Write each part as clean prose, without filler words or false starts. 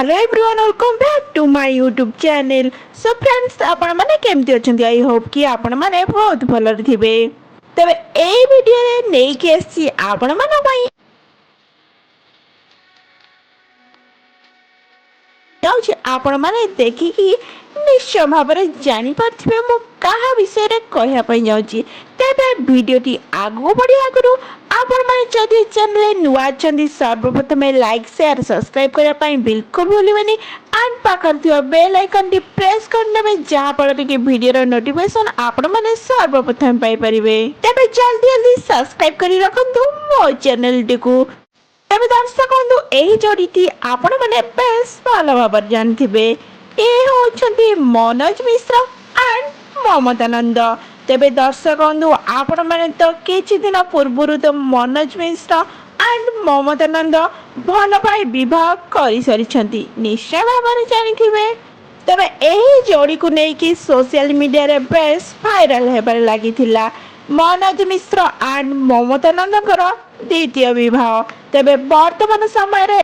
Hello everyone welcome back to my YouTube channel. So friends आपण माने केमती अछंती I hope कि आपण माने बहुत भलर थिबे। तबे ए वीडियो रे नै के आसी आपण माने पई जाउछि आपण माने देखि कि निश्चय भाबरे जानि पारथिबे मो कहा विषय रे कहया पई जाउछि। तेबे वीडियोटी आगु बढ़ी आगु आपण माने जदि चैनल नुआ अछंती सर्वप्रथम लाइक शेयर सब्सक्राइब करिया पई बिल्कुल भूलिबेनी एंड पाखर थियो बेल आइकन टी प्रेस करनेबे जहां पर कि वीडियो रो नोटिफिकेशन आपण माने सर्वप्रथम पाई परिबे। तेबे जल्दी जल्दी सब्सक्राइब करि रखंतु मो चैनल टिकु। तेबे दर्शक बंधु एही जोड़ीटी आपण माने बेस भल भाबर जानथिबे। ए होछंती मनोज मिश्र एंड ममतानंद। तेबे दर्शक बंधु आपण माने तो किछि दिन पूर्वरु तो मनोज मिश्र एंड ममतानंद भल पाई विवाह करि सरिछंती निश्चय भाବରେ जानिथिबे। तेबे एही जोड़ी को नै कि सोशल मीडिया रे बेस वायरल हेबार लागिथिला मनोज मिश्र एंड ममतानंदकर द्वितीय विवाह। तेबे वर्तमान समय रे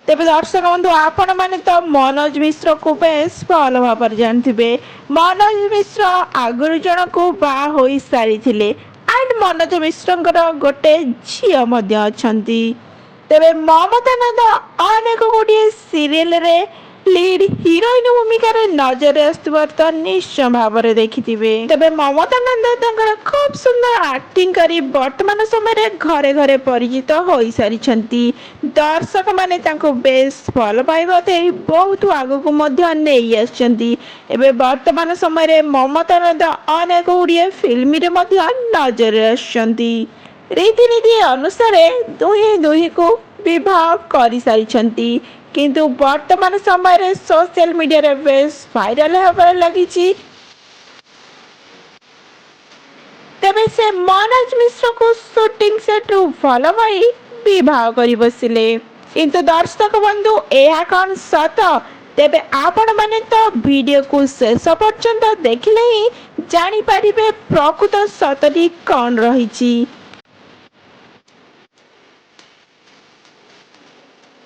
तेबे दर्शक बंधु आपण माने तो मनोज मिश्र को बेस भल भावर जानथिबे। मनोज मिश्र आगुरु जन को बा होई सारी थिले एंड मनोज मिश्रଙ୍କର गोटे झियो मध्य अछंती। तेबे ममतानंद अनेक गोटे सीरियल रे लीड हीरोइन भूमिका रे नजर आस्तुबार तो निश्चय भाବରେ देखिथिबे। तेबे ममतानंद तंकर खूब सुंदर एक्टिंग करी वर्तमान समय रे घरे घरे परिचित होई सारिछंती। दर्शक माने तांको बेस भल पाइबा देई बहुत आगु को मध्य नेई आछंती। एबे वर्तमान समय रे ममतानंद अनेक गुड़िए फिल्म रे मध्य नजर आछंती। रीतिनीति अनुसार दुहे दुही को विवाह करि सारिछंती किंतु वर्तमान समय रे सोशल मीडिया रे बेस वायरल होबार लागिछि। तेबे से मनोज मिश्र को शूटिंग सेट भल पाई विवाह करि बसिले किंतु दर्शक बंधु एहा कौन सत? तेबे आपण माने तो वीडियो को शेष पर्यंत देखिले ही जानि पारिबे प्रकृत सतटी कौन रहिछि।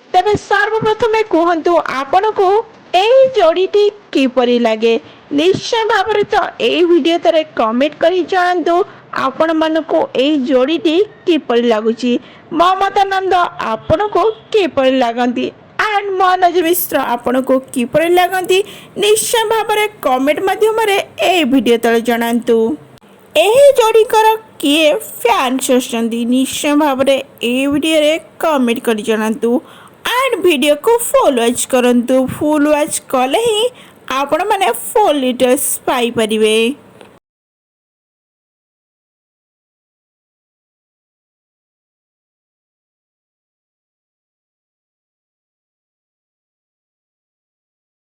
तेबे सर्वप्रथमे कहंतु आपण को एही जोड़ीटी किपरि लागे निश्चय भाବରେ तो एही वीडियो तरे कमेंट करि जानतु आपण मानको एही जोड़ीटी किपरि लागुची। ममतानंद आपण को किपरि लागंती एंड मनोज मिश्र आपण को किपरि लागंती निश्चय भाବରେ कमेंट माध्यम रे एही वीडियो तले जणांतु। एही जोड़ी कर किए फैंस अछंती निश्चय भाବରେ एही वीडियो रे कमेंट करि जणांतु एंड वीडियो को फुल वॉच करंतु। फुल वॉच कले ही आपण माने फुल डिटेल्स पाई परिबे।